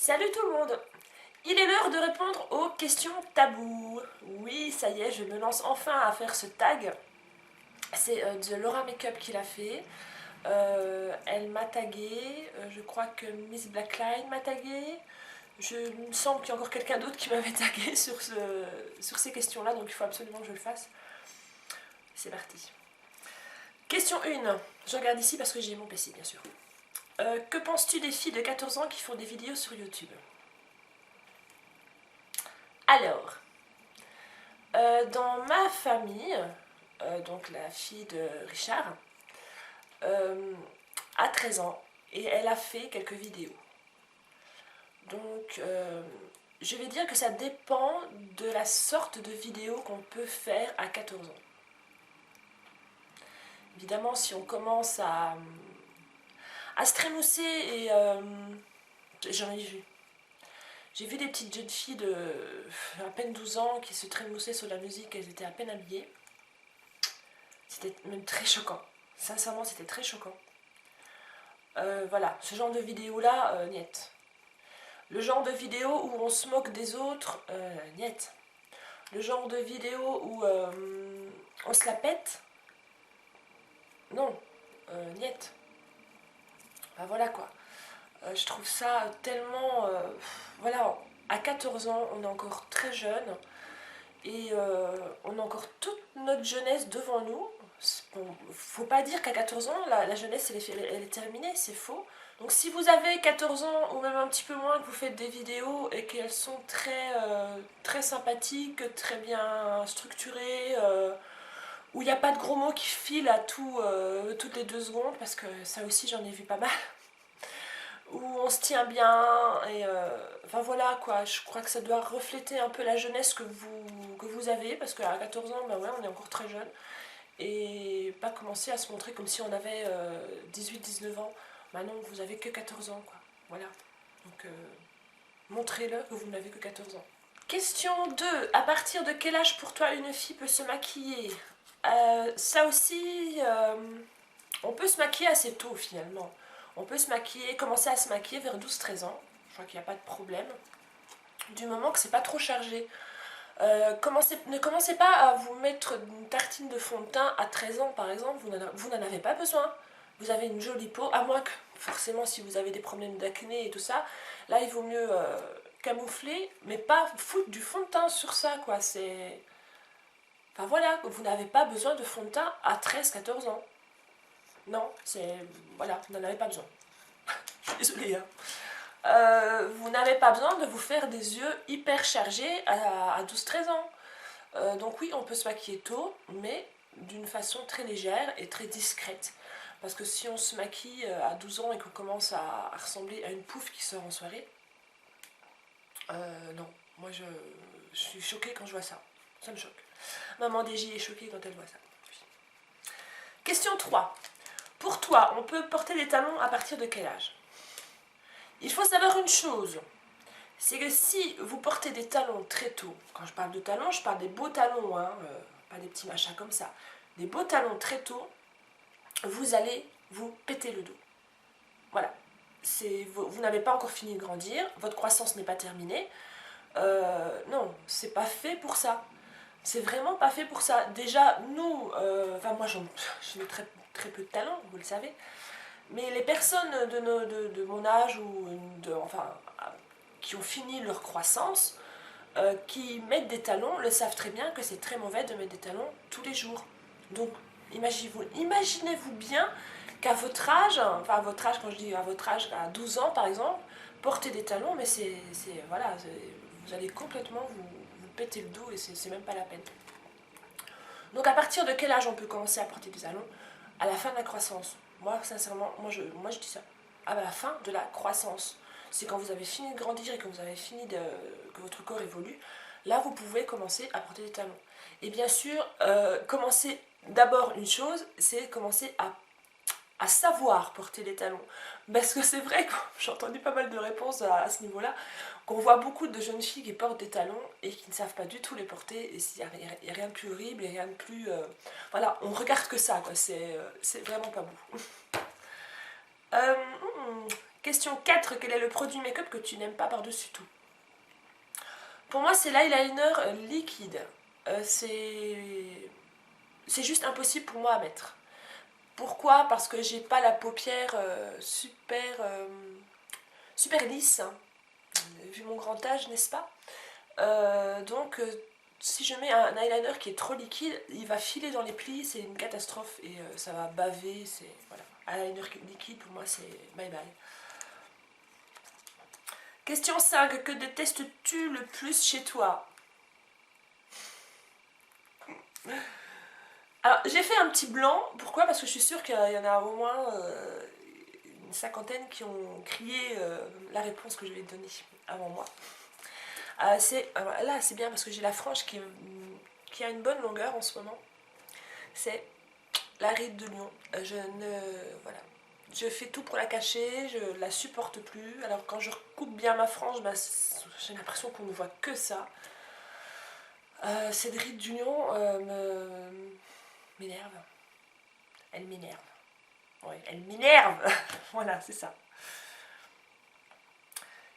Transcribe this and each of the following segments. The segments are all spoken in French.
Salut tout le monde! Il est l'heure de répondre aux questions tabous. Oui, ça y est, je me lance enfin à faire ce tag. C'est de Laura Makeup qui l'a fait. Elle m'a tagué, je crois que Miss Blackline m'a tagué. Il me semble qu'il y a encore quelqu'un d'autre qui m'avait tagué sur ces questions-là, donc il faut absolument que je le fasse. C'est parti. Question 1. Je regarde ici parce que j'ai mon PC, bien sûr. Que penses-tu des filles de 14 ans qui font des vidéos sur YouTube? Alors, dans ma famille, donc la fille de Richard, a 13 ans et elle a fait quelques vidéos. Donc, je vais dire que ça dépend de la sorte de vidéo qu'on peut faire à 14 ans. Évidemment, si on commence à se trémousser et j'en ai vu. J'ai vu des petites jeunes filles de à peine 12 ans qui se trémoussaient sur la musique, elles étaient à peine habillées. C'était même très choquant. Sincèrement, c'était très choquant. Voilà, ce genre de vidéo-là, niet. Le genre de vidéo où on se moque des autres, niet. Le genre de vidéo où on se la pète, non, niet. Ben voilà quoi. Je trouve ça tellement... voilà, à 14 ans, on est encore très jeune et on a encore toute notre jeunesse devant nous. Bon, faut pas dire qu'à 14 ans, la jeunesse elle est terminée, c'est faux. Donc si vous avez 14 ans ou même un petit peu moins, que vous faites des vidéos et qu'elles sont très sympathiques, très bien structurées, où il n'y a pas de gros mots qui filent à toutes les 2 secondes, parce que ça aussi j'en ai vu pas mal, où on se tient bien, et enfin voilà quoi, je crois que ça doit refléter un peu la jeunesse que vous avez, parce qu'à 14 ans, ben ouais, on est encore très jeune, et pas commencer à se montrer comme si on avait 18-19 ans. Bah non, vous avez que 14 ans, quoi. Voilà. Donc, montrez-le que vous n'avez que 14 ans. Question 2. À partir de quel âge pour toi une fille peut se maquiller? Ça aussi, on peut se maquiller assez tôt finalement. On peut commencer à se maquiller vers 12-13 ans. Je crois qu'il n'y a pas de problème. Du moment que c'est pas trop chargé. Ne commencez pas à vous mettre une tartine de fond de teint à 13 ans par exemple, vous n'en avez pas besoin. Vous avez une jolie peau, à moins que forcément si vous avez des problèmes d'acné et tout ça, là il vaut mieux camoufler, mais pas foutre du fond de teint sur ça quoi, c'est... Enfin voilà, vous n'avez pas besoin de fond de teint à 13-14 ans. Non, c'est... Voilà, vous n'en avez pas besoin. Je suis désolée hein. Vous n'avez pas besoin de vous faire des yeux hyper chargés à 12-13 ans. Donc oui, on peut se maquiller tôt, mais d'une façon très légère et très discrète. Parce que si on se maquille à 12 ans et qu'on commence à ressembler à une pouffe qui sort en soirée, non, moi je suis choquée quand je vois ça. Ça me choque. Maman DJ est choquée quand elle voit ça. Question 3. Pour toi, on peut porter des talons à partir de quel âge? Il faut savoir une chose, c'est que si vous portez des talons très tôt, quand je parle de talons, je parle des beaux talons, hein, pas des petits machins comme ça, des beaux talons très tôt, vous allez vous péter le dos. Voilà, vous n'avez pas encore fini de grandir, votre croissance n'est pas terminée, non, c'est pas fait pour ça. C'est vraiment pas fait pour ça. Déjà, nous, enfin moi j'ai très peu de talent, vous le savez, mais les personnes de mon âge ou enfin, qui ont fini leur croissance, qui mettent des talons, le savent très bien que c'est très mauvais de mettre des talons tous les jours. Donc imaginez-vous bien qu'à votre âge, enfin à votre âge, quand je dis à votre âge, à 12 ans par exemple, porter des talons, mais voilà, vous allez complètement vous péter le dos et c'est même pas la peine. Donc à partir de quel âge on peut commencer à porter des talons? À la fin de la croissance. Moi, sincèrement, moi je dis ça. À la fin de la croissance. C'est quand vous avez fini de grandir et que vous avez fini que votre corps évolue. Là, vous pouvez commencer à porter des talons. Et bien sûr, commencer d'abord une chose, c'est commencer à savoir porter les talons. Parce que c'est vrai que j'ai entendu pas mal de réponses à ce niveau-là, qu'on voit beaucoup de jeunes filles qui portent des talons et qui ne savent pas du tout les porter, et il n'y a rien de plus horrible, et rien de plus... voilà, on regarde que ça, quoi, c'est vraiment pas beau. Question 4. Quel est le produit make-up que tu n'aimes pas par-dessus tout? Pour moi, c'est l'eyeliner liquide. C'est juste impossible pour moi à mettre. Pourquoi? Parce que j'ai pas la paupière super lisse, hein, vu mon grand âge, n'est-ce pas? Donc, si je mets un eyeliner qui est trop liquide, il va filer dans les plis, c'est une catastrophe et ça va baver. Voilà. Eyeliner liquide, pour moi, c'est bye bye. Question 5. Que détestes-tu le plus chez toi? Alors, j'ai fait un petit blanc. Pourquoi? Parce que je suis sûre qu'il y en a au moins une cinquantaine qui ont crié la réponse que je vais te donner avant moi. Là, c'est bien parce que j'ai la frange qui a une bonne longueur en ce moment. C'est la ride de lion. Voilà. Je fais tout pour la cacher, je la supporte plus. Alors quand je recoupe bien ma frange, bah, j'ai l'impression qu'on ne voit que ça. Cette ride d'union m'énerve. Elle m'énerve. Oui, elle m'énerve. Voilà, c'est ça.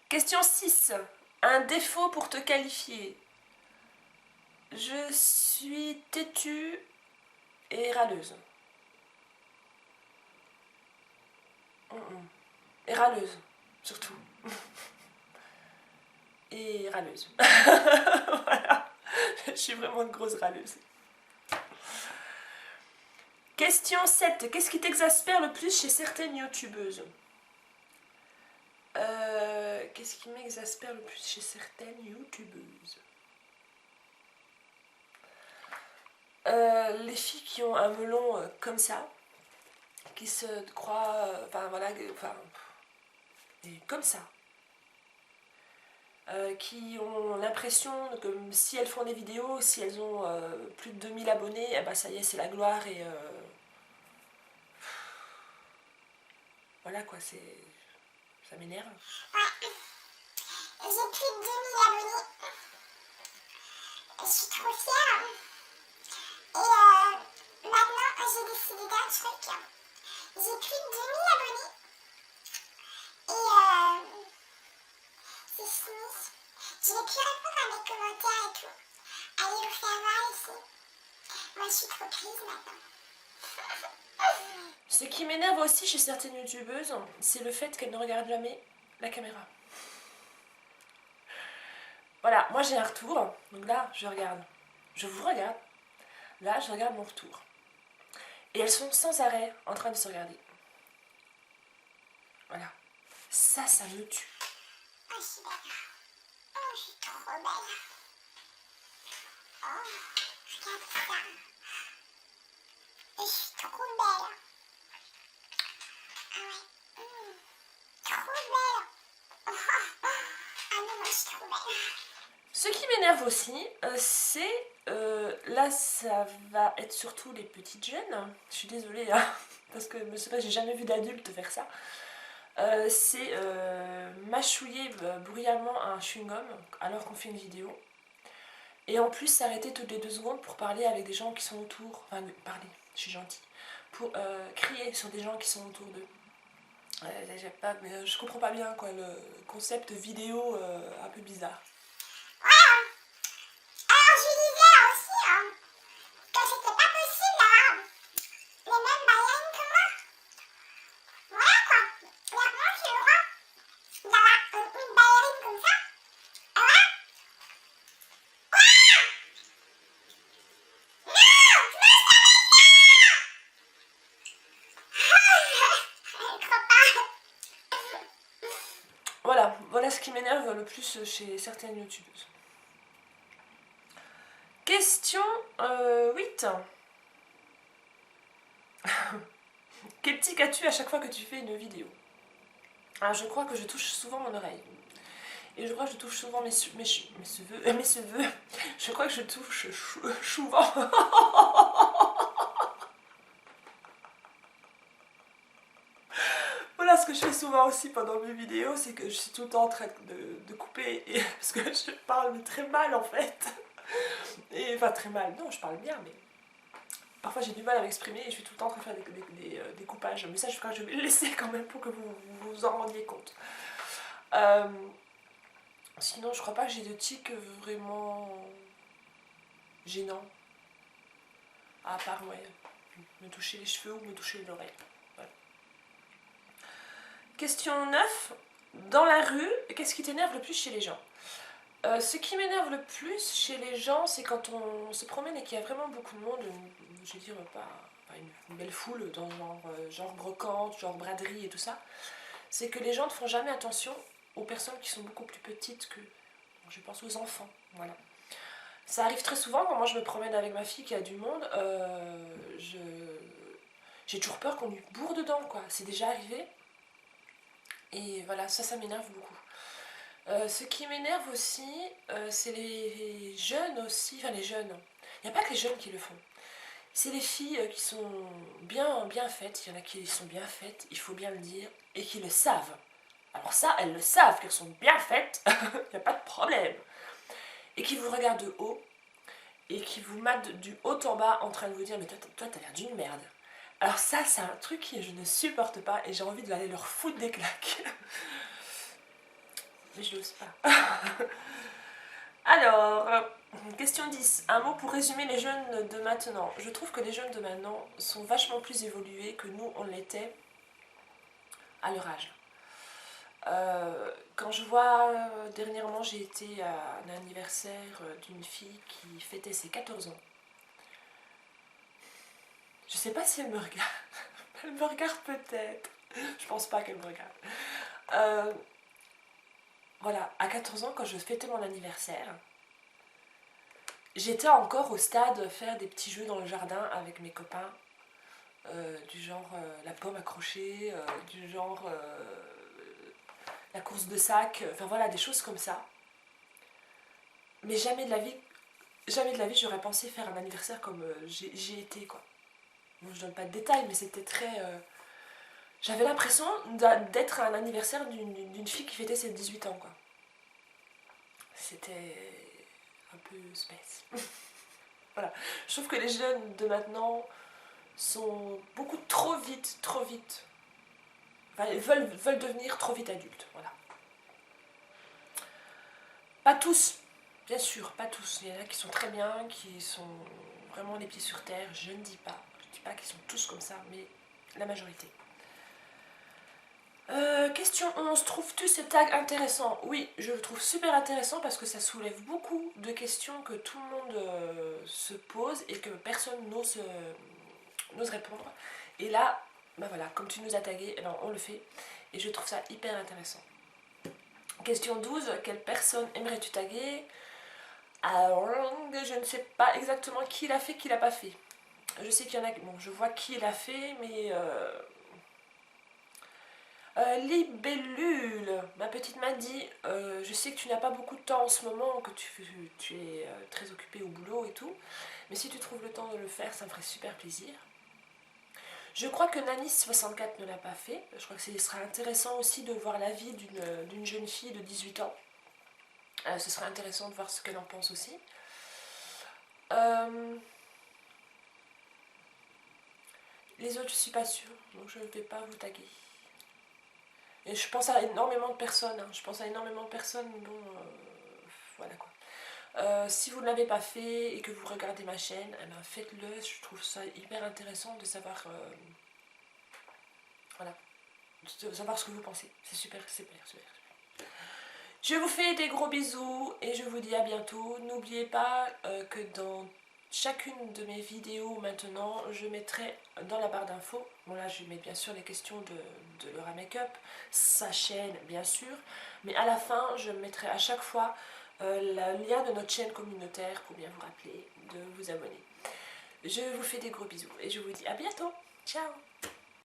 Question 6. Un défaut pour te qualifier. Je suis têtue et râleuse. Et râleuse, surtout. Et râleuse. Voilà. Je suis vraiment une grosse râleuse. Question 7. Qu'est-ce qui t'exaspère le plus chez certaines youtubeuses? Qu'est-ce qui m'exaspère le plus chez certaines youtubeuses? Les filles qui ont un melon comme ça, qui se croient, enfin voilà, comme ça, qui ont l'impression que si elles font des vidéos, si elles ont plus de 2000 abonnés, eh ben ça y est, c'est la gloire et voilà quoi, ça m'énerve. J'ai plus de 2000 abonnés. Je suis trop fière. Et maintenant, j'ai décidé d'un truc. J'ai plus de 2000 abonnés. Et c'est fini. Je vais plus répondre à mes commentaires et tout. Allez vous faire voir ici. Moi, je suis trop prise maintenant. Ce qui m'énerve aussi chez certaines youtubeuses, c'est le fait qu'elles ne regardent jamais la caméra. Voilà, moi j'ai un retour, donc là je regarde, je vous regarde, là je regarde mon retour. Et elles sont sans arrêt en train de se regarder. Voilà, ça me tue. Oh, je suis belle. Oh, je suis trop belle. Oh, regarde ça. Et je suis trop belle. Ah ouais. Trop belle. Ah non, moi je suis trop belle. Ce qui m'énerve aussi, c'est... là, ça va être surtout les petites jeunes. Je suis désolée, hein, parce que j'ai jamais vu d'adultes faire ça. C'est mâchouiller bruyamment un chewing-gum alors qu'on fait une vidéo. Et en plus, s'arrêter toutes les 2 secondes pour parler avec des gens qui sont autour. Enfin, parler, je suis gentille. Pour crier sur des gens qui sont autour d'eux. Je comprends pas bien quoi, le concept vidéo un peu bizarre. Alors je disais aussi que c'était pas possible d'avoir les mêmes baleines que moi. Voilà quoi. Alors moi j'ai le droit d'avoir une ballerine comme ça. Voilà. Quoi? Non! Je crois pas. Voilà ce qui m'énerve le plus chez certaines youtubeuses. Question 8. Quel tic as-tu à chaque fois que tu fais une vidéo? Alors je crois que je touche souvent mon oreille. Et je crois que je touche souvent mes cheveux. Je crois que je touche souvent. Voilà ce que je fais souvent aussi pendant mes vidéos, c'est que je suis tout le temps en train de couper, parce que je parle très mal en fait. Et enfin très mal, non je parle bien mais... Parfois j'ai du mal à m'exprimer et je suis tout le temps en train de faire des coupages. Mais ça, je crois que je vais le laisser quand même pour que vous vous en rendiez compte. Sinon, je crois pas que j'ai de tics vraiment gênants. À part, ouais, me toucher les cheveux ou me toucher l'oreille. Voilà. Question 9. Dans la rue, qu'est-ce qui t'énerve le plus chez les gens? Ce qui m'énerve le plus chez les gens, c'est quand on se promène et qu'il y a vraiment beaucoup de monde, je veux dire pas une belle foule, dans genre brocante, genre braderie et tout ça, c'est que les gens ne font jamais attention aux personnes qui sont beaucoup plus petites que, je pense aux enfants, voilà. Ça arrive très souvent quand moi je me promène avec ma fille qui a du monde, j'ai toujours peur qu'on lui bourre dedans, quoi. C'est déjà arrivé, et voilà, ça m'énerve beaucoup. Ce qui m'énerve aussi, c'est les jeunes aussi, enfin les jeunes, il n'y a pas que les jeunes qui le font. C'est les filles qui sont bien faites, il y en a qui sont bien faites, il faut bien le dire, et qui le savent. Alors ça, elles le savent qu'elles sont bien faites, il n'y a pas de problème. Et qui vous regardent de haut, et qui vous matent du haut en bas en train de vous dire « mais toi t'as l'air d'une merde ». Alors ça, c'est un truc que je ne supporte pas, et j'ai envie d'aller leur foutre des claques. Mais je n'ose pas. Alors, question 10. Un mot pour résumer les jeunes de maintenant. Je trouve que les jeunes de maintenant sont vachement plus évolués que nous, on l'était à leur âge. Quand je vois, dernièrement, j'ai été à un anniversaire d'une fille qui fêtait ses 14 ans. Je sais pas si elle me regarde. Elle me regarde peut-être. Je pense pas qu'elle me regarde. Voilà, à 14 ans, quand je fêtais mon anniversaire, j'étais encore au stade faire des petits jeux dans le jardin avec mes copains, du genre la pomme accrochée, du genre la course de sac, enfin voilà, des choses comme ça. Mais jamais de la vie j'aurais pensé faire un anniversaire comme j'ai été, quoi. Bon, je donne pas de détails, mais c'était très... J'avais l'impression d'être à un anniversaire d'une fille qui fêtait ses 18 ans, quoi. C'était un peu space. Voilà. Je trouve que les jeunes de maintenant sont beaucoup trop vite. Enfin, ils veulent devenir trop vite adultes. Voilà. Pas tous, bien sûr, pas tous. Il y en a qui sont très bien, qui sont vraiment les pieds sur terre. Je ne dis pas. Je ne dis pas qu'ils sont tous comme ça, mais la majorité. Question 11. Trouves-tu ce tag intéressant? Oui, je le trouve super intéressant parce que ça soulève beaucoup de questions que tout le monde se pose et que personne n'ose répondre. Et là, bah voilà, comme tu nous as tagué, eh ben on le fait. Et je trouve ça hyper intéressant. Question 12. Quelle personne aimerais-tu taguer? Alors, je ne sais pas exactement qui l'a fait, qui l'a pas fait. Je sais qu'il y en a... Bon, je vois qui l'a fait, mais... Libellule, ma petite m'a dit, je sais que tu n'as pas beaucoup de temps en ce moment, que tu es très occupée au boulot et tout, mais si tu trouves le temps de le faire, ça me ferait super plaisir. Je crois que Nanis64 ne l'a pas fait, je crois que ce sera intéressant aussi de voir l'avis d'une jeune fille de 18 ans. Ce serait intéressant de voir ce qu'elle en pense aussi. Les autres, je suis pas sûre, donc je ne vais pas vous taguer. Et je pense à énormément de personnes, hein. Je pense à énormément de personnes, bon, voilà quoi. Si vous ne l'avez pas fait et que vous regardez ma chaîne, eh ben faites-le, je trouve ça hyper intéressant de savoir, voilà, de savoir ce que vous pensez. C'est super. Je vous fais des gros bisous et je vous dis à bientôt. N'oubliez pas que dans chacune de mes vidéos maintenant, je mettrai dans la barre d'infos, bon là je mets bien sûr les questions de Laura Makeup, sa chaîne bien sûr, mais à la fin je mettrai à chaque fois le lien de notre chaîne communautaire pour bien vous rappeler de vous abonner. Je vous fais des gros bisous et je vous dis à bientôt. Ciao.